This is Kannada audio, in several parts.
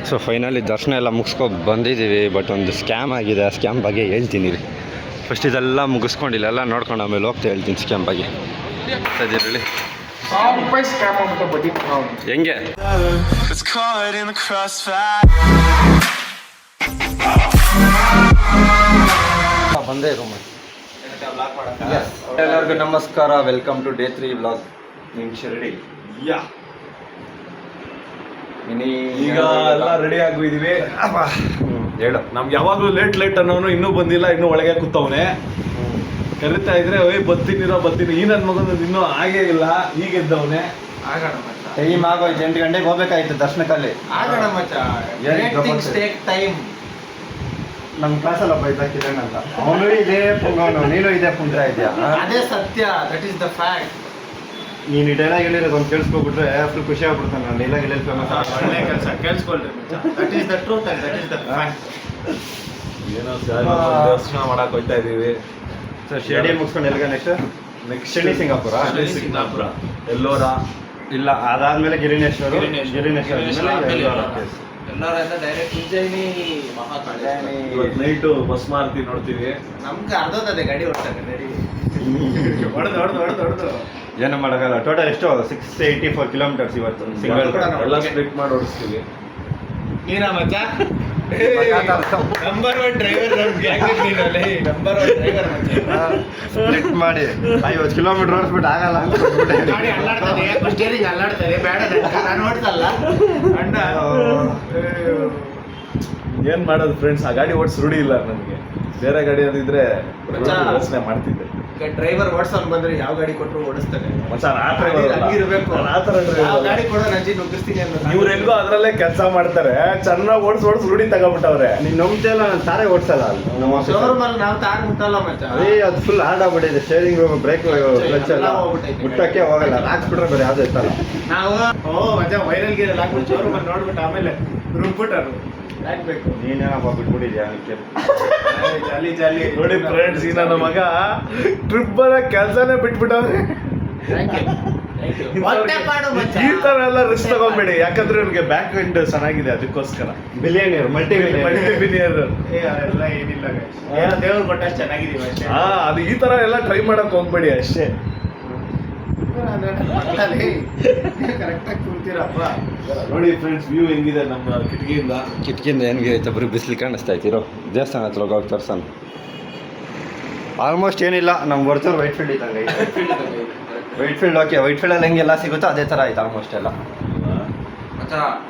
ಸೊ ಫೈನಲಿ ದರ್ಶನ ಎಲ್ಲ ಮುಗಿಸ್ಕೊಂಡು ಬಂದಿದ್ದೀವಿ. ಬಟ್ ಒಂದು ಸ್ಕ್ಯಾಮ್ ಆಗಿದೆ, ಆ ಸ್ಕ್ಯಾಮ್ ಬಗ್ಗೆ ಹೇಳ್ತೀನಿ ರೀ. ಫಸ್ಟ್ ಇದೆಲ್ಲ ಮುಗಿಸ್ಕೊಂಡಿಲ್ಲ, ಎಲ್ಲ ನೋಡ್ಕೊಂಡು ಆಮೇಲೆ ಹೋಗ್ತಾ ಹೇಳ್ತೀನಿ ಸ್ಕ್ಯಾಮ್ ಬಗ್ಗೆ. ಹೇಳಿ ಹೆಂಗೆ ಬಂದೇ ರೂಮ್. ಎಲ್ಲರಿಗೂ ನಮಸ್ಕಾರ, ವೆಲ್ಕಮ್ ಟು ಡೇ 3 ವ್ಲಾಗ್. ನಿಮ್ಮ ಶಿರಡಿ ಈಗ ಎಲ್ಲ ರೆಡಿ ಆಗಿದ್ದೀವಿ. ಹೇಳು. ನಮ್ಗೆ ಯಾವಾಗಲೂ ಲೇಟ್ ಅನ್ನೋನು ಇನ್ನೂ ಬಂದಿಲ್ಲ, ಇನ್ನೂ ಒಳಗೆ ಕೂತವನೆ. ಕರಿತಾ ಇದ್ರೆ ಬರ್ತೀನಿ ಈ ನನ್ನ ಮಗನ ಇನ್ನೂ ಆಗೇ ಇಲ್ಲ, ಈಗ ಎದ್ದವನೆ. ಟೈಮ್ ಆಗೋಯ್ತು, 8 ಗಂಟೆಗೆ ಹೋಗ್ಬೇಕಾಯ್ತು ದರ್ಶನಕ್ಕಲ್ಲಿ. ನಮ್ಮ ಕ್ಲಾಸಲ್ಲಿ ಒಬ್ಬ ಇದ್ದಾಕಿದ್ದಾನೆ ಅಂತ, ಅವನು ಇದೇ ಪುಂಗವನು, ನೀನು ಇದೇ ಪುಂಗ್ರ ಇದೆಯಾ? ಅದೇ ಸತ್ಯ, ದಟ್ ಈಸ್ ದ ಫ್ಯಾಕ್ಟ್. ನೀನು ಡೈಲಾಗ್ ಹೇಳಿರೋದು ಒಂದು ಕೇಳಿಸ್ಕೊಬಿಟ್ರೆ ಫುಲ್ ಖುಷಿ ಆಗ್ಬಿಡ್ತಾನೆ. ನಾನು ಡೈಲಾಗ್ ಹೇಳಿ ಫೇಮಸ್. ಒಳ್ಳೆ ಕೆಲಸ, ಕೇಳಿಸ್ಕೊಳ್ರಿ. That is the truth and that is the fact. ಏನೋ ದರ್ಶನ ಮಾಡಕ್ಕೆ ಹೋಗ್ತಾ ಇದ್ದೀವಿ. ಸರ್ ಶಿರಡಿ ಮುಗಿಸ್ಕೊಂಡು ಎಲ್ಲಿಗೆ ನೆಕ್ಸ್ಟ್ ಶಿರಡಿ ಸಿಂಗಾಪುರ ಎಲ್ಲೋರ ಇಲ್ಲ, ಅದಾದ್ಮೇಲೆ ಗಿರಿನೇಶ್ವರ ಎಲ್ಲರಿಂದ ಡೈರೆಕ್ಟ್ ಉಜ್ಜಯಿನಿ ಮಹಾಕಾಳಿ. ಇವತ್ತು ನೈಟು ಬಸ್ ಮಾರುತಿ ನೋಡ್ತೀವಿ. ನಮ್ಗೆ ಅರ್ಧೋದೇ ಗಾಡಿ ಹೊಡ್ತಾರೆ ರೆಡಿ ಹೊಡೆದು ಏನು ಮಾಡೋಕ್ಕಲ್ಲ. ಟೋಟಲ್ ಎಷ್ಟು 684 ಕಿಲೋಮೀಟರ್ಸ್ ಇವತ್ತು ಸಿಂಗಲ್. ಎಲ್ಲ ಸ್ಪ್ಲಿಟ್ ಮಾಡಿ ಓಡಿಸ್ತೀವಿ. ನೀನ ಮಚ್ಚ number 1 driver number 1 driver split ಮಾಡಿ 50 ಕಿಲೋಮೀಟರ್ ಓಡಿಸ್ಬಿಟ್ಟು ಆಗಲ್ಲ. ಗಾಡಿ ಅಲ್ಲಾಡ್ತದೆ, ಸ್ಟೇರಿಂಗ್ ಅಲ್ಲಾಡ್ತದೆ, ಬೇಡ ನಾನು ಓಡಿಸಲ್ಲ ಅಂಡ. ಏನ್ ಮಾಡೋದು ಫ್ರೆಂಡ್ಸ್, ಆ ಗಾಡಿ ಓಡಿಸ್ ರೂಢಿ ಇಲ್ಲ ನನಗೆ. ಬೇರೆ ಗಾಡಿ ಅದಿದ್ರೆ ಯೋಚನೆ ಮಾಡ್ತಿದ್ದೆ. ಡ್ರೈವರ್ ಓಡಿಸೋನ್ ಬಂದ್ರೆ ಯಾವ ಗಾಡಿ ಕೊಟ್ಟರು ಓಡಿಸ್ತಾನೆ. ಹಂಗಿರ್ಬೇಕು. ಗಾಡಿ ಕೊಡೋ ನಂಜಿ ನುಗ್ಗಿಸ್ತೀನಿ ಅನ್ನೋ ಇವ್ರು ಹೆಂಗೋ ಅದ್ರಲ್ಲೇ ಕೆಲಸ ಮಾಡ್ತಾರೆ, ಚೆನ್ನಾಗಿ ಓಡಿಸ್ ರೂಢಿ ತಗೊಂಡ್ಬಿಟ್ಟವ್ರೆ. ನೀನು ನಂಬ್ತಿಲ್ಲ, ನಾನು ತಾರೇ ಓಡಿಸಲ್ಲ. ನಮ್ಮ ಶೋರೂಮ್ ಅಲ್ಲಿ ನಾವು ತಾರ ಮುಟ್ಟಲ್ಲ ಮಚ್ಚ. ಅದೇ ಅದು ಫುಲ್ ಹಾರ್ಡ್ ಆಗ್ಬಿಟ್ಟಿದೆ. ಸ್ಟೇರಿಂಗ್ ಬ್ರೇಕ್ ಕ್ಲಚ್ ಎಲ್ಲ ಮುಟ್ಟಕ್ಕೆ ಹೋಗಲ್ಲ. ಹಾಕ್ಸ್ಬಿಟ್ರೆ ಬೇರೆ ಯಾವ್ದು ಇರ್ತಲ್ಲ. ನಾವು ಮಚ್ಚ ವೈರಲ್ ಗೀರಲ್ ಹಾಕ್ಬಿಟ್ಟು ಶೋರೂಮ್ ಅಲ್ಲಿ ನೋಡ್ಬಿಟ್ಟು ಆಮೇಲೆ ರುಬ್ಬಿಟ್ಟರು ಹಾಕ್ಬೇಕು. ನೀನೇನಪ್ಪ ಬಿಟ್ಬಿಟ್ಟಿದ್ಯಾ? ಜಾಲಿ ಜಾಲಿ ನೋಡಿ ಫ್ರೆಂಡ್ಸ್, ಈ ನನ್ನ ಮಗ ಟ್ರಿಪ್ ಬರೋ ಕೆಲಸನೇ ಬಿಟ್ಬಿಟ್ಟವ್ರೆ. ಈ ತರ ಎಲ್ಲ ರಿಸ್ಕ್ ತಗೊಂಬೇಡಿ, ಯಾಕಂದ್ರೆ ಇವ್ರಿಗೆ ಬ್ಯಾಕ್ ಎಂಡ್ ಚೆನ್ನಾಗಿದೆ, ಅದಕ್ಕೋಸ್ಕರ. ಬಿಲಿಯನಿಯರ್, ಮಲ್ಟಿಬಿಲಿಯರ್ ಎಲ್ಲ ಏನಿಲ್ಲ, ದೇವ್ರು ಕೊಟ್ಟಷ್ಟು ಚೆನ್ನಾಗಿದೀವಿ ಅಷ್ಟೇ. ಅದು ಈ ತರ ಎಲ್ಲ ಟ್ರೈ ಮಾಡಕ್ ಹೋಗ್ಬೇಡಿ ಅಷ್ಟೇ. ಕರೆಕ್ಟಾಗಿ ಕೂರ್ತೀರಪ್ಪ. ನೋಡಿ ಫ್ರೆಂಡ್ಸ್, ವ್ಯೂ ಹೆಂಗಿದೆ ನಮ್ಮ ಕಿಟಕಿಯಿಂದ ಏನಿಗೆ ಐತೆ, ಬರೀ ಬಿಸಿಲು ಕಾಣಿಸ್ತಾ ಇದ್ದೀರೋ. ದೇವಸ್ಥಾನ ಹತ್ರ ಹೋಗಿ ತರ್ಸನ್ ಆಲ್ಮೋಸ್ಟ್ ಏನಿಲ್ಲ. ನಮ್ಮ ವರ್ಚೂರು ವೈಟ್ ಫೀಲ್ಡ್ ಇದ್ದಂಗೆ. ವೈಟ್ ಫೀಲ್ಡ್ ಓಕೆ, ವೈಟ್ ಫೀಲ್ಡಲ್ಲಿ ಹೆಂಗೆಲ್ಲ ಸಿಗುತ್ತೋ ಅದೇ ಥರ ಆಯ್ತು ಆಲ್ಮೋಸ್ಟ್ ಎಲ್ಲ.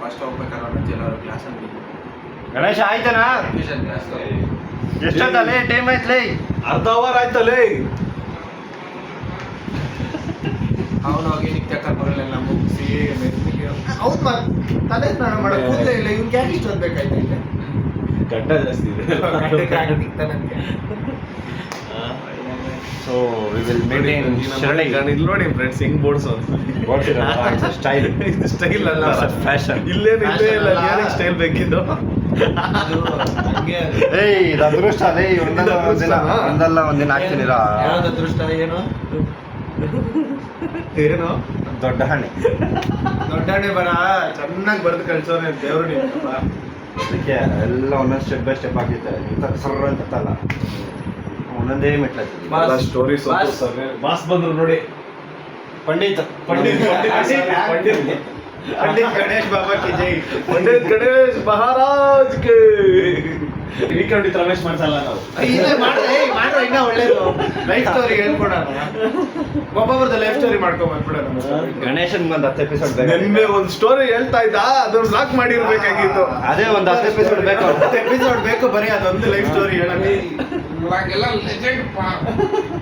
ಫಸ್ಟ್ ಹೋಗ್ಬೇಕಾದ್ರೆ ಎಲ್ಲರೂ ಕ್ಲಾಸಲ್ಲಿ ಗಣೇಶ ಆಯ್ತನಾ? ಎಷ್ಟೊತ್ತಲ್ಲೇ ಟೈಮ್ ಆಯ್ತಲೇ? ಅರ್ಧ ಅವರ್ ಆಯ್ತಲ್ಲೇ. ಅವನು ಹೋಗಿ ನಿತ್ಯ ಕರ್ಮಗಳೆಲ್ಲ ಮುಗಿಸಿ ಹೌದು ತಲೆ ಸ್ನಾನ ಮಾಡೋ ಕೂದಲೇ ಇಲ್ಲ. ಇವ್ನು ಯಾಕೆ ಇಷ್ಟೊಂದು ಬೇಕಾಯ್ತು? ಇಲ್ಲಿ ಗಡ್ಡ ಜಾಸ್ತಿ ಇದೆ. So we will maintain Shirdi. ಇಲ್ಲಿ ನೋಡಿ ಫ್ರೆಂಡ್ಸ್, ಹೆಂಗ್ ಬೋಡ್ಸೋದು ಸ್ಟೈಲ್. ಇದು ಸ್ಟೈಲ್ ಅಲ್ಲ, ಫ್ಯಾಷನ್. ಇಲ್ಲೇ ಇಲ್ಲ, ಏನಕ್ಕೆ ಸ್ಟೈಲ್ ಬೇಕಿದ್ದು? ಏಯ್ ಇದು ಅದೃಷ್ಟ ಅದೇ. ಒಂದಲ್ಲ ಒಂದಿನ ಹಾಕ್ತೀನಿರ. ಯಾವ್ದು ಅದೃಷ್ಟ? ಏನು ದೊಡ್ಡ ಹಣೆ. ದೊಡ್ಡ ಹಣೆ ಬರ ಚೆನ್ನಾಗಿ ಬರೆದು ಕಳ್ಸೋನೆ ದೇವ್ರು. ನೀವು ಅದಕ್ಕೆ ಎಲ್ಲ ಒಂದೊಂದು ಸ್ಟೆಪ್ ಬೈ ಸ್ಟೆಪ್ ಆಗಿರ್ತಾರೆ. ಸರ್ರ ಅಂತಲ್ಲ, ಒಂದೊಂದೇ ಮೆಟ್ಲ ಸ್ಟೋರೀಸ್. ಬಾಸ್ ಬಂದ್ರು ನೋಡಿ, ಪಂಡಿತ್ ಗಣೇಶ್ ಬಾಬಾ ಕಿ ಜೈ. ಪಂಡಿತ್ ಗಣೇಶ್ ಮಹಾರಾಜ್ ಕೆ. ವೀಕೆಂಡ್ ವಿತ್ ರಮೇಶ್ ಮಾಡ್ಸಲ್ಲ ನಾವು. ಮಾಡ್ರೆ ಇನ್ನ ಒಳ್ಳೇದು. ಲೈಫ್ ಸ್ಟೋರಿ ಹೇಳ್ಕೊಡೋಣ, ಒಬ್ಬೊಬ್ರದ್ದು ಲೈಫ್ ಸ್ಟೋರಿ ಮಾಡ್ಕೊಂಡ್ ಬಂದ್ಬಿಡೋಣ. ಗಣೇಶನ್ ಒಂದು 10 ಎಪಿಸೋಡ್ ನಿನ್ನೆ ಒಂದು ಸ್ಟೋರಿ ಹೇಳ್ತಾ ಇದ್ದ, ಅದನ್ನ ಲಾಕ್ ಮಾಡಿರ್ಬೇಕಾಗಿತ್ತು. ಅದೇ ಒಂದು 10 ಎಪಿಸೋಡ್ ಬೇಕು. 10 ಎಪಿಸೋಡ್ ಬೇಕು, ಬರೀ ಅದೊಂದು ಲೈಫ್ ಸ್ಟೋರಿ ಹೇಳೋಣ.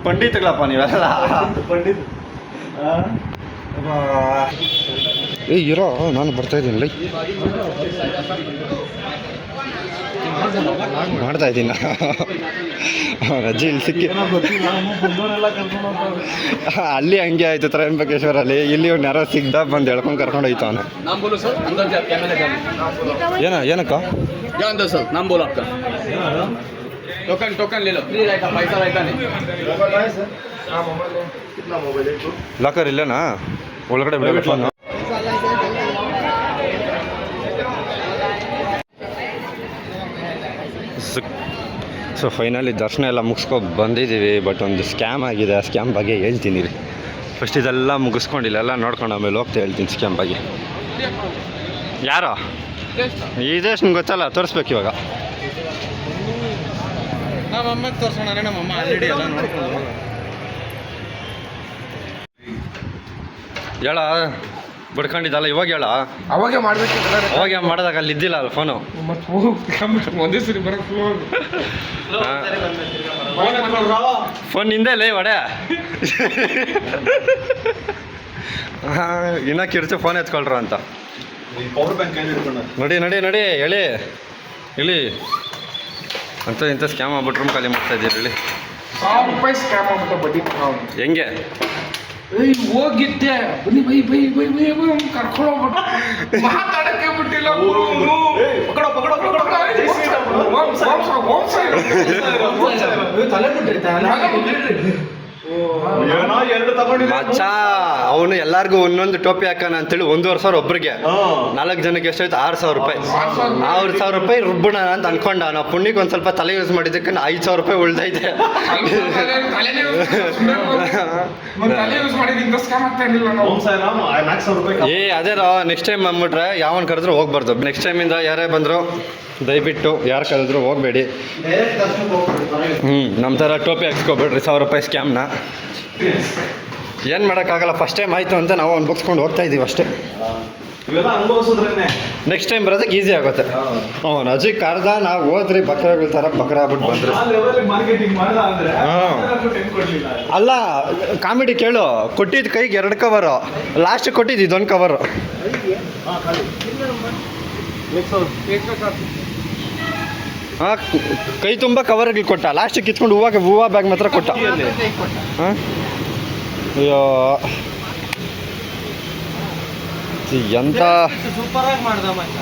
ಪಂಡಿತ್ಗಳಪ್ಪ ನೀವೆಲ್ಲ. ಪಂಡಿತ್ ಏ ಇರೋ, ನಾನು ಬರ್ತಾ ಇದ್ದೀನಿ. ಲೈ ಮಾಡ್ತಾ ಇದ್ದೀನಿ. ರಜೆ ಇಲ್ಲಿ ಸಿಕ್ಕಿ ಅಲ್ಲಿ ಹಂಗೆ ಆಯ್ತು ತ್ರಯಂಬಕೇಶ್ವರಲ್ಲಿ. ಇಲ್ಲಿ ಒಂದು ಯಾರೋ ಸಿಗ್ದ ಬಂದು ಎಳ್ಕೊಂಡು ಕರ್ಕೊಂಡು ಹೋಯ್ತು ಅವನು. ಏನಕ್ಕ सर नाम बोलो आपका। टोकन टोकन ले लो, फ्री रहेगा, पैसा रहेगा नहीं। ಲಾಕರ್ ಇಲ್ಲನಾ? ಒಳಗಡೆ ಬಿಡೋಲ್ಲ ಫೋನು. ಸೊ ಫೈನಲಿ ದರ್ಶನ ಎಲ್ಲ ಮುಗಿಸ್ಕೊಂಡು ಬಂದಿದ್ದೀವಿ. ಬಟ್ ಒಂದು ಸ್ಕ್ಯಾಮ್ ಆಗಿದೆ. ಆ ಸ್ಕ್ಯಾಮ್ ಬಗ್ಗೆ ಹೇಳ್ತೀನಿ ರೀ. ಫಸ್ಟ್ ಇದೆಲ್ಲ ಮುಗಿಸ್ಕೊಂಡಿಲ್ಲ, ಎಲ್ಲ ನೋಡ್ಕೊಂಡು ಆಮೇಲೆ ಹೋಗ್ತಾ ಹೇಳ್ತೀನಿ ಸ್ಕ್ಯಾಮ್ ಬಗ್ಗೆ. ಯಾರೋ ಇದೆಷ್ಟು ಗೊತ್ತಲ್ಲ, ತೋರಿಸ್ಬೇಕು ಇವಾಗ. ನಮ್ಮ ಅಮ್ಮಗೆ ತೋರಿಸೋಣ, ನಮ್ಮಮ್ಮ ಆಲ್ರೆಡಿ ಎಲ್ಲ ನೋಡ್ಕೊಂಡು ಹೇಳ ಬಿಡ್ಕೊಂಡಿದ್ದಲ್ಲ, ಇವಾಗ ಹೇಳ. ಅವಾಗೆ ಮಾಡ್ಬೇಕಿಲ್ಲ, ಅವಾಗ ಮಾಡಿದಾಗ ಅಲ್ಲಿ ಇದ್ದಿಲ್ಲ ಅಲ್ಲ ಫೋನು. ಒಂದೇ ಸರಿ ಬರೋಕ್ಕೆ ಫೋನ್ ಹಿಂದೆ ಲೇ ಒಡೆ. ಇನ್ನ ಕಿರ್ಚು ಫೋನ್ ಎತ್ಕೊಳ್ರು ಅಂತ. ಪವರ್ ಬ್ಯಾಂಕ್ ನಡಿ ನಡಿ ನಡಿ ಹೇಳಿ ಹೇಳಿ ಅಂತ ಇಂಥ ಸ್ಕ್ಯಾಮ್ ಆಗ್ಬಿಟ್ಟು ರೂಮ್ ಖಾಲಿ ಮಾಡ್ತಾ ಇದ್ದೀರಿ ಹೇಳಿ. ₹1,000 ಸ್ಕ್ಯಾಮ್ ಆಗ್ಬಿಟ್ಟು ಬಡ್ಡಿ ಹೆಂಗೆ ಹೋಗಿದ್ದೆ. ಬನ್ನಿ bye bye bye bye bye ಕರ್ಕೊಂಡು ಹೋಗ್ಬಿಟ್ಟು ಮಾತಾಡಕ್ಕೆ ಬಿಟ್ಟಿಲ್ಲ. ತಲೆ ಮಚ್ಚ ಅವನು ಎಲ್ಲಾರ್ಗು ಒಂದೊಂದು ಟೋಪಿ ಹಾಕೋಣ ಅಂತೇಳಿ 1,500 ಒಬ್ರಿಗೆ, 4 ಜನಕ್ಕೆ ಎಷ್ಟಾಯ್ತು? ₹6,000. ₹6,000 ರುಬ್ಬಣ ಅಂತ ಅನ್ಕೊಂಡ. ನಾವು ಪುಣ್ಯಕ್ಕೆ ಒಂದು ಸ್ವಲ್ಪ ತಲೆ ಯೂಸ್ ಮಾಡಿದ್ದಕ್ಕೆ ₹5,000 ಉಳ್ದೈತೆ. ಅದೇ ನೆಕ್ಸ್ಟ್ ಟೈಮ್ ಬಂದ್ಬಿಟ್ರೆ ಯಾವನ್ ಕರೆದ್ರು ಹೋಗ್ಬಾರ್ದು. ನೆಕ್ಸ್ಟ್ ಟೈಮಿಂದ ಯಾರೇ ಬಂದ್ರು ದಯವಿಟ್ಟು ಯಾರು ಕರೆದ್ರು ಹೋಗಬೇಡಿ. ನಮ್ಮ ಥರ ಟೋಪಿ ಹಾಕ್ಸ್ಕೊಬೇಡ್ರಿ ₹1,000 ಸ್ಕ್ಯಾಮ್ನ. ಏನು ಮಾಡೋಕ್ಕಾಗಲ್ಲ, ಫಸ್ಟ್ ಟೈಮ್ ಆಯಿತು ಅಂತ ನಾವು ಅನ್ಬಕ್ಸ್ಕೊಂಡು ಹೋಗ್ತಾ ಇದ್ದೀವಿ ಅಷ್ಟೇ. ನೆಕ್ಸ್ಟ್ ಟೈಮ್ ಬರೋದಕ್ಕೆ ಈಸಿ ಆಗುತ್ತೆ. ಅಜ್ಜಿ ಕರ್ದ ನಾವು ಹೋದ್ರಿ ಬಕ್ರಾಗಳ ಥರ ಬಕ್ರ ಆಗ್ಬಿಟ್ಟು ಬಂದ್ರಿ. ಅಲ್ಲ ಕಾಮಿಡಿ ಕೇಳು, ಕೊಟ್ಟಿದ್ದು ಕೈಗೆ 2 ಕವರು, ಲಾಸ್ಟ್ ಕೊಟ್ಟಿದ್ದು ಇದೊಂದು ಕವರು. ಹಾಂ, ಕೈ ತುಂಬ ಕವರ್ಗೆ ಕೊಟ್ಟ, ಲಾಸ್ಟಿಗೆ ಕಿತ್ಕೊಂಡು ಹೂವು ಬ್ಯಾಗ್ ಮಾತ್ರ ಕೊಟ್ಟ. ಹಾಂ, ಅಯ್ಯೋ ಎಂತ ಸೂಪರಾಗಿ ಮಾಡ್ದ ಮಚ್ಚ.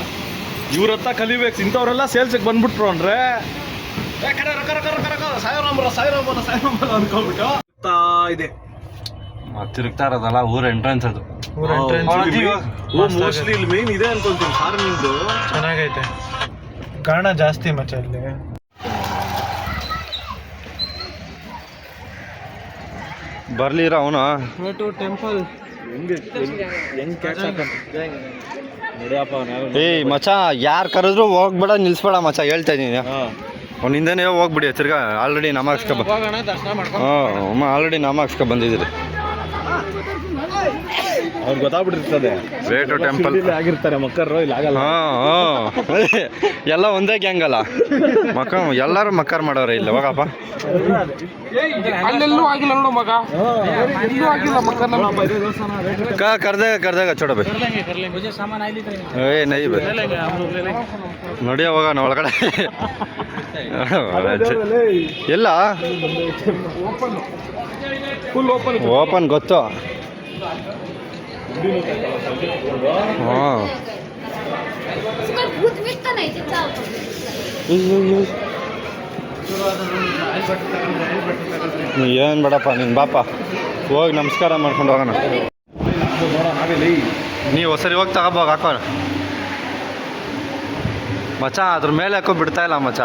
ಇವ್ರ ಹತ್ರ ಕಲಿಬೇಕು. ಇಂಥವ್ರೆಲ್ಲ ಸೇಲ್ಸಿಗೆ ಬಂದ್ಬಿಟ್ರು ಅಂದ್ರೆ ಅನ್ಕೊಂಡ್ಬಿಟ್ಟು ಇದೆ. ತಿರುಗ್ತಾ ಇರೋದಲ್ಲ ಊರ ಎಂಟ್ರೆನ್ಸ್ ಅದು. ಮೋಸ್ಟ್ಲಿ ಇಲ್ಲಿ ಮೇನ್ ಇದೆ ಅನ್ಕೊಂತೀನಿ. ಫಾರ್ಮಿಂಗ್ದು ಚೆನ್ನಾಗೈತೆ, ಗಾಣ ಜಾಸ್ತಿ ಮಚ್ಚ ಇಲ್ಲಿ. ಬರ್ಲಿರ ಅವನು ಟೆಂಪಲ್ ಏಯ್ ಮಚ್ಚ, ಯಾರು ಕರೆದ್ರು ಹೋಗ್ಬೇಡ, ನಿಲ್ಸ್ಬೇಡ ಮಚ್ಚ, ಹೇಳ್ತಾ ಇದ್ದೀನಿ. ಅವ್ನು ಹಿಂದೆನೇ ಹೋಗ್ಬಿಡಿ. ತಿರ್ಗಾ ಆಲ್ರೆಡಿ ನಾಮ ಹಾಕ್ಸ್ಕೊ ಆಲ್ರೆಡಿ ನಾಮ ಹಾಕ್ಸ್ಕೊ ಬಂದಿದ್ದೀರಿ. ಅವ್ರಿಗೆ ಗೊತ್ತಾಗ್ಬಿಟ್ಟಿರ್ತದೆ ವೇಟು ಟೆಂಪಲ್ ಆಗಿರ್ತಾರೆ ಮಕ್ಕರು, ಇಲ್ಲಿ ಆಗಲ್ಲ. ಎಲ್ಲ ಒಂದೇ ಗ್ಯಾಂಗ್ ಅಲ್ಲ ಮಕ್ಕ, ಎಲ್ಲರೂ ಮಕ್ಕರ್ ಮಾಡೋರೆ ಇಲ್ಲ. ಹೋಗಪ್ಪ, ಅಲ್ಲೆಲ್ಲೂ ಆಗಿಲ್ಲ ನೋಡು ಮಗ, ಎಲ್ಲೂ ಆಗಿಲ್ಲ ಮಕ್ಕ. ಕರ್ದಾಗ ಚೋಡಬೇ ಏ ನೈ ಬೇ ನೋಡಿ. ಹೋಗೋಣ ಒಳಗಡೆ. ಎಲ್ಲ ಓಪನ್ ಗೊತ್ತು. ಹಾಂ, ಏನು ಬೇಡಪ್ಪ ನೀನು ಬಾಪ, ಹೋಗಿ ನಮಸ್ಕಾರ ಮಾಡ್ಕೊಂಡು ಹೋಗೋಣ. ನೀವು ಸರಿ ಹೋಗಿ ತಗೋಬೋಗ ಹಾಕೋ ಮಚ್ಚ. ಅದ್ರ ಮೇಲೆ ಹಾಕೋ ಬಿಡ್ತಾ ಇಲ್ಲ ಮಚ್ಚ.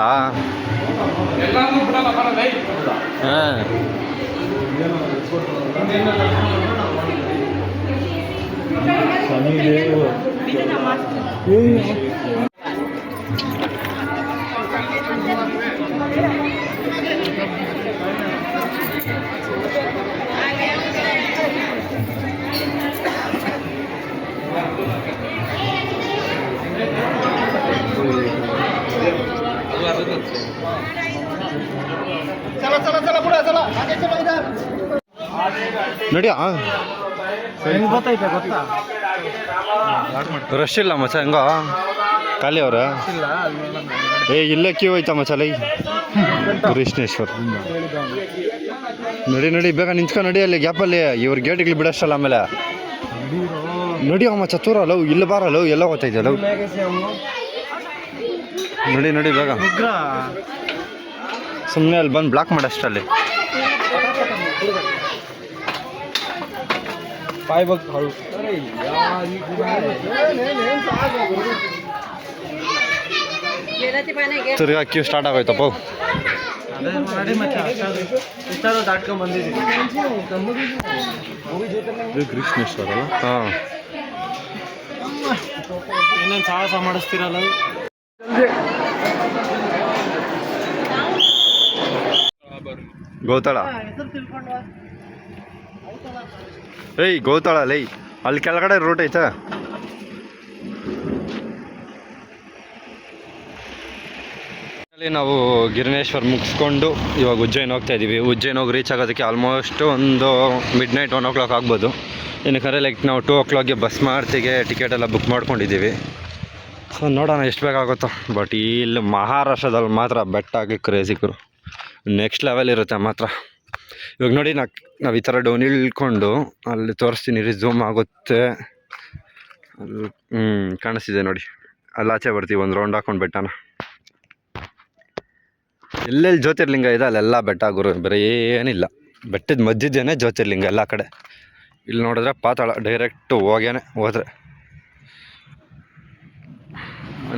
ಹಾಂ, ನೋಡಿ. ಗೊತ್ತೈತೆ ಗೊತ್ತಾ, ರಶ್ ಇಲ್ಲ ಮಚ್ಚ, ಹೆಂಗೋ ಖಾಲಿ ಅವ್ರ. ಇಲ್ಲೇ ಕ್ಯೂ ಐತಾ ಮಚ್ಚ ಲೈ ಕೃಷ್ಣೇಶ್ವರ್. ನಡಿ ನಡಿ, ಬೇಗ ನಿಂತ್ಕೊ ನಡಿ. ಅಲ್ಲಿ ಗ್ಯಾಪಲ್ಲಿ ಇವ್ರ ಗೇಟ್ಗಳು ಬಿಡಷ್ಟಲ್ಲ. ಆಮೇಲೆ ನಡಿ ಮಚ್ಚ, ತೂರಲ್ಲ ಇಲ್ಲ ಬಾರಲ್ಲ, ಎಲ್ಲ ಗೊತ್ತೈತಲ್ಲ. ನಡಿ ನಡಿ ಬೇಗ, ಸುಮ್ಮನೆ ಅಲ್ಲಿ ಬಂದು ಬ್ಲಾಕ್ ಮಾಡಷ್ಟಲ್ಲಿ. ತಿರ್ಗಾ ಕ್ಯೂ ಸ್ಟಾರ್ಟ್ ಆಗೋಯ್ತಪ್ಪ. ದಾಟ್ಕೊಂಡ್ ಬಂದಿದ್ದೀವಿ. ಇದು ಕೃಷ್ಣೇಶ್ವರ ಅಲ್ಲ? ಹಾಂ, ಇನ್ನೇನು ಸಾಹಸ ಮಾಡಿಸ್ತೀರಲ್ಲ. ಗೋತಾಳ. ಏಯ್ ಗೋತಾಳ ಲೈ, ಅಲ್ಲಿ ಕೆಳಗಡೆ ರೂಟ್ ಐತೆ. ಅಲ್ಲಿ ನಾವು ಗಿರಿನೇಶ್ವರ್ ಮುಗಿಸ್ಕೊಂಡು ಇವಾಗ ಉಜ್ಜೈನ್ ಹೋಗ್ತಾ ಇದ್ದೀವಿ. ಉಜ್ಜೈನ್ ಹೋಗಿ ರೀಚ್ ಆಗೋದಕ್ಕೆ ಆಲ್ಮೋಸ್ಟ್ ಒಂದು ಮಿಡ್ ನೈಟ್ 1 o'clock ಆಗ್ಬೋದು. ಏನಕ್ಕೆ ಲೈಕ್ ನಾವು 2 o'clockಗೆ ಬಸ್ ಮಾರ್ತಿಗೆ ಟಿಕೆಟ್ ಎಲ್ಲ ಬುಕ್ ಮಾಡ್ಕೊಂಡಿದ್ದೀವಿ. ಸೊ ನೋಡೋಣ ಎಷ್ಟು ಬೇಗ ಆಗುತ್ತೋ. ಬಟ್ ಇಲ್ಲಿ ಮಹಾರಾಷ್ಟ್ರದಲ್ಲಿ ಮಾತ್ರ ಬೆಟ್ಟ ಆಗಿ ಕ್ರೇಜಿಕರು ನೆಕ್ಸ್ಟ್ ಲೆವೆಲ್ ಇರುತ್ತೆ ಮಾತ್ರ. ಇವಾಗ ನೋಡಿ ನಾವು ಈ ಥರ ಡೌನ್ ಇಳ್ಕೊಂಡು ಅಲ್ಲಿ ತೋರಿಸ್ತೀನಿ ರೀ, ಝೂಮ್ ಆಗುತ್ತೆ. ಅಲ್ಲಿ ಕಾಣಿಸ್ತಿದೆ ನೋಡಿ, ಅಲ್ಲಿ ಆಚೆ ಬರ್ತೀವಿ ಒಂದು ರೌಂಡ್ ಹಾಕೊಂಡು ಬೆಟ್ಟನ. ಎಲ್ಲೆಲ್ಲಿ ಜ್ಯೋತಿರ್ಲಿಂಗ ಇದೆ ಅಲ್ಲೆಲ್ಲ ಬೆಟ್ಟ ಗುರು, ಬೇರೆ ಏನಿಲ್ಲ. ಬೆಟ್ಟದ ಮಧ್ಯದೇನೆ ಜ್ಯೋತಿರ್ಲಿಂಗ ಎಲ್ಲ ಕಡೆ. ಇಲ್ಲಿ ನೋಡಿದ್ರೆ ಪಾತಾಳ, ಡೈರೆಕ್ಟು ಹೋದ್ರೆ.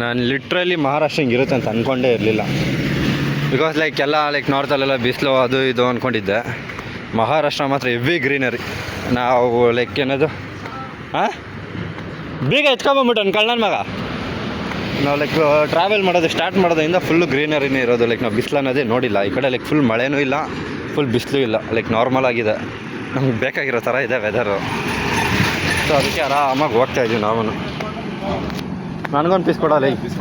ನಾನು ಲಿಟ್ರಲಿ ಮಹಾರಾಷ್ಟ್ರ ಹಿಂಗಿರುತ್ತೆ ಅಂತ ಅಂದ್ಕೊಂಡೇ ಇರಲಿಲ್ಲ. ಬಿಕಾಸ್ ಲೈಕ್ ಎಲ್ಲ ಲೈಕ್ ನಾರ್ತಲ್ಲೆಲ್ಲ ಬಿಸಿಲು ಅದು ಇದು ಅಂದ್ಕೊಂಡಿದ್ದೆ. ಮಹಾರಾಷ್ಟ್ರ ಮಾತ್ರ ಹೆವಿ ಗ್ರೀನರಿ. ನಾವು ಲೈಕ್ ಏನದು ಬೀಗ ಎತ್ಕೊಂಬಂದ್ಬಿಟ್ಟು ಕಳ್ಳನ ಮಗ. ನಾವು ಲೈಕ್ ಟ್ರಾವೆಲ್ ಮಾಡೋದು ಸ್ಟಾರ್ಟ್ ಮಾಡೋದ್ರಿಂದ ಫುಲ್ಲು ಗ್ರೀನರಿನೇ ಇರೋದು. ಲೈಕ್ ನಾವು ಬಿಸಿಲು ಅನ್ನೋದೇ ನೋಡಿಲ್ಲ. ಈ ಕಡೆ ಲೈಕ್ ಫುಲ್ ಮಳೆನೂ ಇಲ್ಲ, ಫುಲ್ ಬಿಸಿಲು ಇಲ್ಲ. ಲೈಕ್ ನಾರ್ಮಲ್ ಆಗಿದೆ, ನಮ್ಗೆ ಬೇಕಾಗಿರೋ ಥರ ಇದೆ ವೆದರು. ಸೊ ಅದಕ್ಕೆ ಆರಾಮಾಗಿ ಹೋಗ್ತಾ ಇದ್ದೀವಿ ನಾವು. ನನಗೊಂದು ಪೀಸ್ ಕೊಡಲ್ಲ ಈ piece.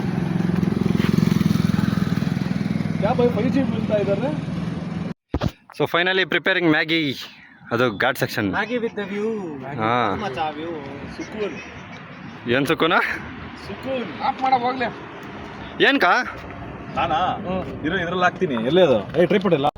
So finally preparing Maggi, ಅದು ಘಾಟ್ ಸೆಕ್ಷನ್. ಹಾಂ, ಏನು ಸುಕೂನ ಏನ್ಕ ನಾನಾ ಇದ್ರಲ್ಲಿ ಹಾಕ್ತೀನಿ. ಎಲ್ಲೇ ಅದು ಟ್ರಿಪ್ ಇಲ್ಲ.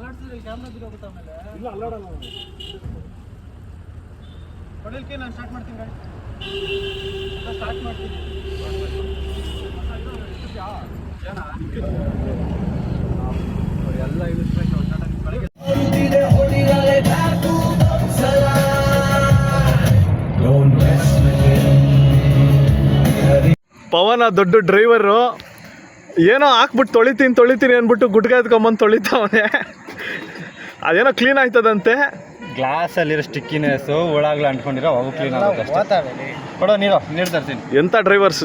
ಪವನ ದೊಡ್ಡ ಡ್ರೈವರು ಏನೋ ಹಾಕ್ಬಿಟ್ಟು ತೊಳಿತೀನಿ ಅಂದ್ಬಿಟ್ಟು ಗುಟ್ಕ ಎತ್ಕೊಂಬಂದು ತೊಳಿತಾವನೆ. ಅದೇನೋ ಕ್ಲೀನ್ ಆಯ್ತದಂತೆ. ಗ್ಲಾಸಲ್ಲಿರೋ ಸ್ಟಿಕ್ಕಿನೆಸ್ಸು ಒಳಗಲ ಅಂಟ್ಕೊಂಡಿರೋ ಅವು ಕ್ಲೀನ್ ಆಗುತ್ತೆ. ಕೊಡೋ ನೀರು ತರ್ತೀನಿ. ಎಂಥ ಡ್ರೈವರ್ಸ್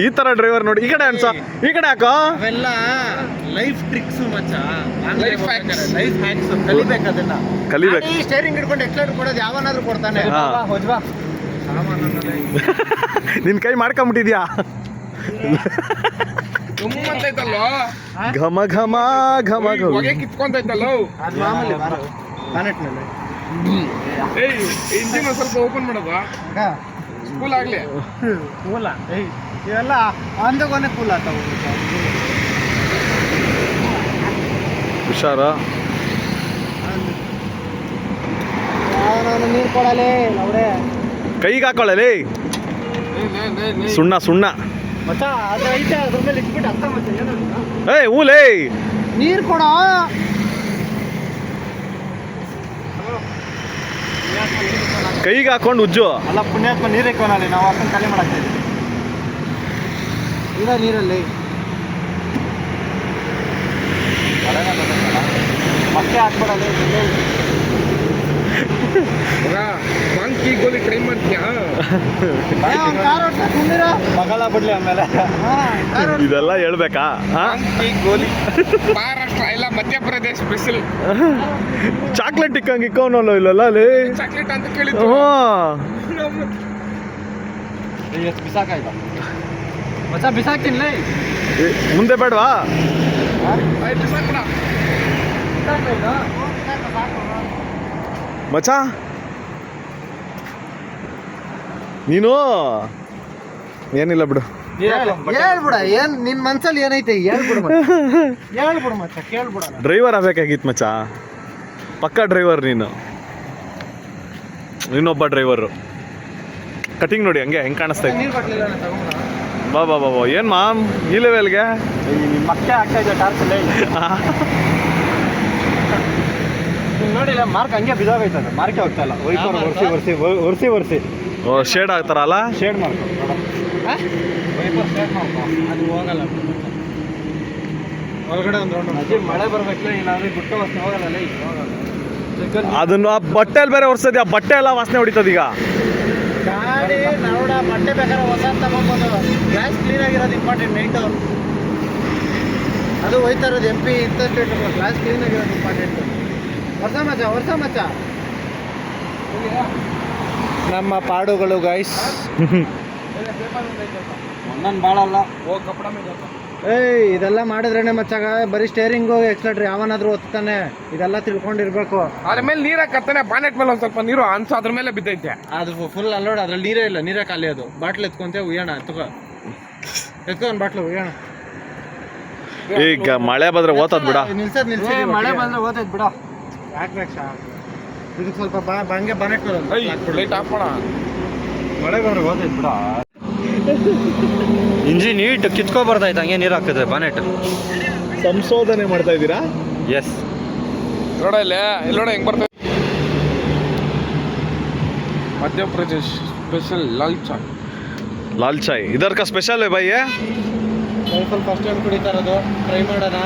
ಈ ಥರ ಡ್ರೈವರ್ ನೋಡಿ. ಈ ಕಡೆ ಅನ್ಸ, ಈ ಕಡೆ ಹಾಕೋ. ಅವೆಲ್ಲ ಲೈಫ್ ಟ್ರಿಕ್ಸ್ ಮಚ್ಚ, ಲೈಫ್ ಹ್ಯಾಕ್ಸ್ ಕಲಿಬೇಕು. ಅದನ್ನ ಕಲಿಬೇಕು. ಸ್ಟೇರಿಂಗ್ ಹಿಡ್ಕೊಂಡು ಎಕ್ಸ್ಲೇಟರ್ ಕೊಡೋದು ಯಾವನಾದ್ರೂ ಕೊಡ್ತಾನೆ. ನಿನ್ ಕೈ ಮಾಡ್ಕೊಂಬಿಟ್ಟಿದ್ಯಾ? ಘಮ ಘಮ ಘಮ ಕಿತ್ಕೊಂತೈತಲ್ಲ ಇಂಜಿನ್ ಸ್ವಲ್ಪ ಓಪನ್ ಮಾಡೋದು ಕೂಲ್ ಆಗ್ಲಿ. ಕೂಲ ಇವೆಲ್ಲ ಅಂದಗೊನೆ ಕೂಲ್ ಆಗ್ತಾವ. ಹುಷಾರ. ನಾನು ನೀರು ಕೊಡಲೇ ಅವರೇ ಕೈಗೆ ಹಾಕೊಳ್ಳಲಿ ಸುಣ್ಣ ಸುಣ್ಣ. ಮಚ್ಚ ಅದು ಐತೆ, ಅದ್ರ ಮೇಲೆ ಇಟ್ಬಿಟ್ಟು ಅರ್ಥ ಮತ್ತೆ ಏನಲ್ಲ. ಏಯ್ ಹೂಲೇ ನೀರು ಕೊಡ. ಕೈಗೆ ಹಾಕೊಂಡು ಉಜ್ಜು. ಅಲ್ಲ ಪುಣ್ಯಾತ್ಮ ನೀರು ಇಕ್ಕೋನಲ್ಲಿ ನಾವು ಹಾಕೊಂಡು ಖಾಲಿ ಮಾಡಾಕ್ತಾ ಇದ್ದೀವಿ. ಇಲ್ಲ ನೀರಲ್ಲಿ ಮತ್ತೆ ಹಾಕ್ಬಿಡಲ್ಲ. ಮಂಕಿ ಗೋಲಿ ಟ್ರೈ ಮಾಡ್ತೀಯಾ? ಮಗಳ ಬಿಡ್ಲಿ ಆಮೇಲೆ ಇದೆಲ್ಲ ಹೇಳ್ಬೇಕಾ? ಮಂಕಿ ಗೋಲಿ ಮಹಾರಾಷ್ಟ್ರ ಇಲ್ಲ ಮಧ್ಯಪ್ರದೇಶ್ ಸ್ಪೆಷಲ್. ಚಾಕ್ಲೇಟ್ ಇಕ್ಕಂಗೆ ಇಕ್ಕವನಲ್ಲ ಇಲ್ಲಲ್ಲ ಅಲ್ಲಿ ಚಾಕ್ಲೇಟ್ ಅಂತ ಕೇಳಿದ್ರು. ಎಷ್ಟು ಬಿಸಾಕಾಯ್ತು ಮಚ್ಚ? ಬಿಸಾಕ್ತೀನಿ. ಮುಂದೆ ಬೇಡವಾ? ಬಿಸಾಕ್ಬಿಡ ಮಚ್ಚ. ನೀನು ಏನಿಲ್ಲ ಬಿಡು. ಹೇಳ್ಬಿಡ, ಏನ್ ನಿನ್ ಮನ್ಸಲ್ಲಿ ಏನೈತೆ ಹೇಳ್ಬಿಡು ಮಚ್ಚ, ಕೇಳ್ಬಿಡ. ಡ್ರೈವರ್ ಆಗ್ಬೇಕಾಗಿತ್ತು ಮಚ್ಚ, ಪಕ್ಕಾ ಡ್ರೈವರ್ ನೀನು. ಇನ್ನೊಬ್ಬ ಡ್ರೈವರು ಕಟಿಂಗ್ ನೋಡಿ ಹಂಗೆ ಹೆಂಗೆ ಕಾಣಿಸ್ತಾ ಇತ್ತು. ನೀರು ಕೊಡ್ಲಿಲ್ಲ ತಗೊಂಡ. ಬಾ ಬಾ ಬಾ ಬಾ. ಏನು ಮಾಮ್ ಈ ಲೆವೆಲ್ಗೆ ಮತ್ತೆ ಆಗ್ತಾ ಇದೆ ಟಾರ್ಚಲ್ಲಿ. ನೋಡಿಲ್ಲ ಮಾರ್ಕ್ ಹಂಗೆ ಬಿದ್ದೋಗೈತದ. ಮಾರ್ಕೆ ಹೋಗ್ತಾ ಇಲ್ಲ. ಒರ್ಸಿ ಓ ಶೇಡ್ ಆಗ್ತಾರಲ್ಲ. ಶೇಡ್ ಮಾಡ್ಕೊ. ಅದು ಹೋಗಲ್ಲ ಒಳಗಡೆ ಒಂದು ರೌಂಡ್ ಮಳೆ ಬರ್ಬೇಕು ಇಲ್ಲಾಂದ್ರೆ ಗುಟ್ಟ ವಾಸನೆ ಹೋಗಲ್ಲ ಈಗ ಅದನ್ನು ಆ ಬಟ್ಟೆಯಲ್ಲಿ ಬೇರೆ ಒರ್ಸದಿ, ಆ ಬಟ್ಟೆ ಎಲ್ಲ ವಾಸನೆ ಹೊಡಿತದ ಈಗ. ಗಾಡಿ ನೋಡ ಬಟ್ಟೆ ಬೇಕಾದ್ರೆ ಹೊಸ ತಗೊಂಡ್ಬಂದು ಗ್ಲಾಸ್ ಕ್ಲೀನ್ ಆಗಿರೋದು ಇಂಪಾರ್ಟೆಂಟ್ ನೈಟು. ಅದು ಹೋಯ್ತಾ ಇರೋದು MP ಇಂಥ ಗ್ಲಾಸ್ ಕ್ಲೀನ್ ಆಗಿರೋದು ಇಂಪಾರ್ಟೆಂಟ್. ವರ್ಷ ಮಚ್ಚ ನಮ್ಮ ಪಾಡುಗಳು ಗೈಸ್. ಒಂದೊಂದು ಭಾಳಲ್ಲ ಏಯ್ ಇದೆಲ್ಲ ಮಾಡಿದ್ರೇನೆ ಮಚ್ಚಾಗ ಬರೀ ಸ್ಟೇರಿಂಗು ಎಕ್ಸ್ಲೇಟ್ರ್ ಯಾವನಾದ್ರೂ ಒತ್ತಾನೆ, ಇದೆಲ್ಲ ತಿಳ್ಕೊಂಡಿರ್ಬೇಕು. ಅದ್ರ ಮೇಲೆ ನೀರ್ ಹಾಕತ್ತಾನೆ, ಬಾನೆಟ್ ಮೇಲೆ ಒಂದ್ ಸ್ವಲ್ಪ ನೀರು ಅನ್ಸ ಅದ್ರ ಮೇಲೆ ಬಿದ್ದೈತೆ. ಅದು ಫುಲ್ ಅಲ್ಲೋಡ, ಅದ್ರಲ್ಲಿ ನೀರೇ ಇಲ್ಲ, ನೀರೇ ಖಾಲಿ. ಅದು ಬಾಟ್ಲ್ ಎತ್ಕೊಂತೆ ಉಯ್ಯೋಣ, ಎತ್ಕೊಂಡು ಬಾಟ್ಲು ಉಯ್ಯೋಣ. ಈಗ ಮಳೆ ಬಂದ್ರೆ ಓದ್ತದ್ ಬಿಡ. ನಿಲ್ಸದ್ ಮಳೆ ಬಂದ್ರೆ ಓದೈತ್ ಬಿಡ. ಯಾಕೆ ಇದಕ್ಕೆ ಸ್ವಲ್ಪ ಹಂಗೆ ಬಾನೆಟ್ ಲೈಟ್ ಆಫ್ ಮಾಡ. ಮಳೆ ಬಂದ್ರೆ ಓದೈತ್ ಬಿಡ. ಇಂಜಿನ್ ನೀಟ್ ಕಿತ್ಕೊಬಾರ್ದಾಯ್ತು ಹಂಗೆ ನೀರು ಹಾಕಿದ್ರೆ ಬಾನೆಟ್. ಸಂಶೋಧನೆ ಮಾಡ್ತಾ ಇದ್ದೀರಾ? ಎಸ್. ನೋಡ ಇಲ್ಲೋಡ ಹೆಂಗ್ ಬರ್ತದೆ. ಮಧ್ಯಪ್ರದೇಶ್ ಸ್ಪೆಷಲ್ ಲಾಲ್ ಚಾಯ್. ಲಾಲ್ ಚಾಯ್ ಇದರ್ ಕಾ ಸ್ಪೆಷಲ್ है भाई. ಸ್ವಲ್ಪ ಫಸ್ಟ್ ಟೈಮ್ ಕುಡಿತಾ ಇರೋದು, ಟ್ರೈ ಮಾಡೋಣ.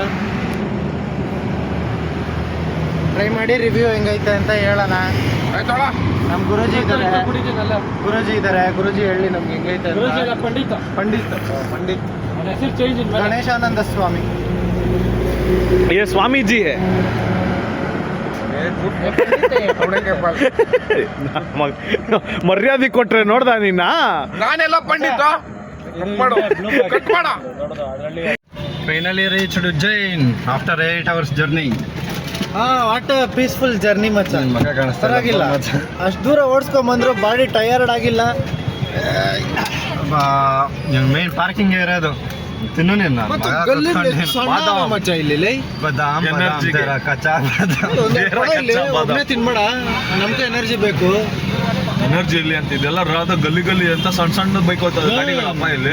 ಟ್ರೈ ಮಾಡಿ ರಿವ್ಯೂ ಹೆಂಗೈತೆ ಅಂತ ಹೇಳೋಣ. ಆಯ್ತಾಳ ನಮ್ಮ ಗುರೂಜಿ ಇದ್ದಾರೆ, ಗುರೂಜಿ ಹೇಳಿ ನಮ್ಗೆ ಹೆಂಗೈತೆ ಅಂತ. ಪಂಡಿತ್ ಗಣೇಶಾನಂದ ಸ್ವಾಮಿ. ये स्वामी जी है. ಮರ್ಯಾದೆ ಕೊಟ್ರೆ ನೋಡ್ದ ನಿನ್ನ. ನಾನೆಲ್ಲ ಪಂಡಿತ ಕಟ್ ಮಾಡ. Finally reached Ujjain after 8 hours journey. What peaceful journey ಮಚ್ಚ. ಮಗ ಕಾಣಿಸ್ತಾ ಪರವಾಗಿಲ್ಲ, ಅಷ್ಟು ದೂರ ಓಡಿಸ್ಕೊಂಬಂದ್ರು ಬಾಡಿ ಟಯರ್ಡ್ ಆಗಿಲ್ಲ. ಮೇನ್ ಪಾರ್ಕಿಂಗ್ ಇರೋದು ತಿನ್ನು ನೀನು ಮಚ್ಚ ಇಲ್ಲಿ ಬದಾಮ್ ಕಚ್ಚಾ ಒಬ್ಬನೇ ತಿನ್ಬೇಡ, ನಮ್ಗೆ ಎನರ್ಜಿ ಬೇಕು. ಎನರ್ಜಿ ಇಲ್ಲಿ ಅಂತ ಇದೆಲ್ಲ ರಾದ ಗಲ್ಲಿ ಅಂತ ಸಣ್ಣ ಬೈಕ್ ಹೋಗ್ತದೆ ಗಾಡಿಗಳಪ್ಪ ಇಲ್ಲಿ.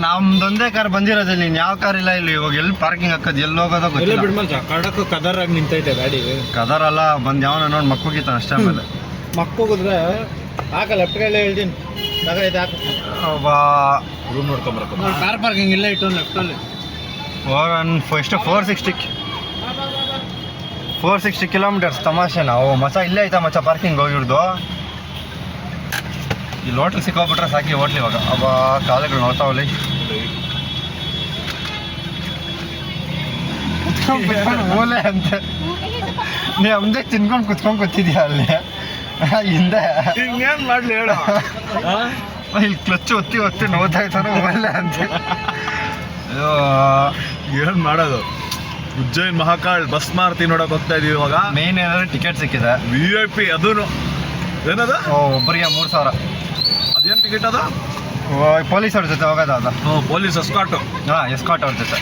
ನಮ್ದೊಂದೇ ಕಾರ್ ಬಂದಿರೋದು, ನೀನ್ ಯಾವ ಕಾರ್ ಇಲ್ಲ ಇಲ್ಲಿ. ಇವಾಗ ಎಲ್ಲಿ ಪಾರ್ಕಿಂಗ್ ಹಾಕೋದು, ಎಲ್ಲಿ ಹೋಗೋದೋ ಗೊತ್ತಿಲ್ಲ. ಬಿಡ್ಮಲ್ಸ ಕಡಕ್ ಕದರಾಗಿ ನಿಂತೈತೆ ಗಾಡಿ. ಕದರ್ ಅಲ್ಲ, ಬಂದ್ ಯಾವನ ನೋಡಿ ಮಕ್ಕೋಗಿತ್ತಾನ ಅಷ್ಟೇ. ಆಮೇಲೆ ಮಕ್ಕೋಗಿದ್ರೆ ಹಾಕ ಲೆಫ್ಟ್ಗೆಲ್ಲೇ ಹೇಳ್ತೀನಿ. ರೂಮ್ ನೋಡ್ಕೊಂಬರಕ ಕಾರ್ ಪಾರ್ಕಿಂಗ್ ಇಲ್ಲ ಇಟ್ಟು ಲೆಫ್ಟಲ್ಲಿ. 460 ಕಿಲೋಮೀಟರ್ಸ್. ತಮಾಷೆ ನಾವು ಮಚ ಇಲ್ಲೇ ಐತಾ ಮಚ ಪಾರ್ಕಿಂಗ್ ಹೋಗಿರ್ದು. ಇಲ್ಲಿ ಹೋಟ್ಲ್ ಸಿಕ್ಕೋಬಿಟ್ರೆ ಸಾಕಿ ಹೋಟ್ಲ್ ಇವಾಗ. ಅವ ಕಾಲಗಳು ನೋಡ್ತಾವಲ್ಲಿ. ಓಲೆ ಅಂತ ನೀ ಅಮ್ದೆ ತಿನ್ಕೊಂಡು ಕುತ್ಕೊಂಡು ಕೂತಿದ್ಯಾ ಅಲ್ಲಿ ಹಿಂದೆ. ಇನ್ನೇನ್ ಮಾಡ್ಲಿ ಹೇಳ. ಇಲ್ಲಿ ಕ್ಲಚ್ ಒತ್ತಿ ನೋದಾಯ್ತಾನೆ ಓಲೆ ಅಂತ. ಏನ್ ಮಾಡೋದು. ಉಜ್ಜೈನ್ ಮಹಾಕಾಳ್ ಬಸ್ ಮಾರುತಿ ನೋಡಕ್ ಹೋಗ್ತಾ ಇದೀವಿ ಇವಾಗ. ಮೇನ್ ಏನಾದ್ರೆ ಟಿಕೆಟ್ ಸಿಕ್ಕಿದೆ VIP. ಅದೂನು ಏನದ ಒಬ್ಬರಿಗೆ 3000. ಅದೇನ್ ಟಿಕೆಟ್ ಅದ? ಪೊಲೀಸ್ ಅವ್ರ ಜೊತೆ ಹೋಗೋದ ಅದ. Police escort. ಎಸ್ಕಾಟ್ ಅವ್ರ ಜೊತೆ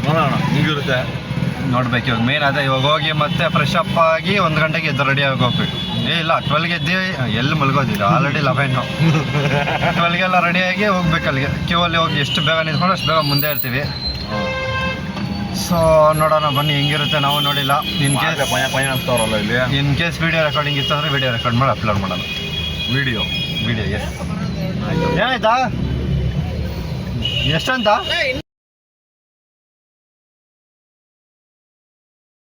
ನೋಡೋಣ ಹಿಂಗಿರುತ್ತೆ. ನೋಡ್ಬೇಕು ಇವಾಗ ಮೇನ್ ಅದೇ. ಇವಾಗ ಹೋಗಿ ಮತ್ತೆ ಫ್ರೆಶ್ ಅಪ್ ಆಗಿ 1 ಗಂಟೆಗೆ ಎದ್ದು ರೆಡಿ ಆಗಿ ಹೋಗ್ಬೇಕು. ಇಲ್ಲ 12ಗೆ ಎದ್ದು ಎಲ್ಲಿ ಮಲ್ಗೋದಿಲ್ಲ, ಆಲ್ರೆಡಿ 11. 12ಗೆಲ್ಲ ರೆಡಿಯಾಗಿ ಹೋಗ್ಬೇಕು ಅಲ್ಲಿಗೆ. ಕ್ಯೂ ಅಲ್ಲಿ ಹೋಗಿ ಎಷ್ಟು ಬೇಗ ನಿಂತ್ಕೊಂಡು ಅಷ್ಟು ಬೇಗ ಮುಂದೆ ಇರ್ತೀವಿ. ಸೊ ನೋಡೋಣ ಬನ್ನಿ ಹೆಂಗಿರುತ್ತೆ, ನಾವು ನೋಡಿಲ್ಲ. ಇನ್ ಕೇಸ್ ವಿಡಿಯೋ ರೆಕಾರ್ಡಿಂಗ್ ಇತ್ತಂದ್ರೆ ವಿಡಿಯೋ ರೆಕಾರ್ಡ್ ಮಾಡಿ ಅಪ್ಲೋಡ್ ಮಾಡೋಣ. ವಿಡಿಯೋ ಎಸ್. ಏನಾಯ್ತಾ ಎಷ್ಟಂತ?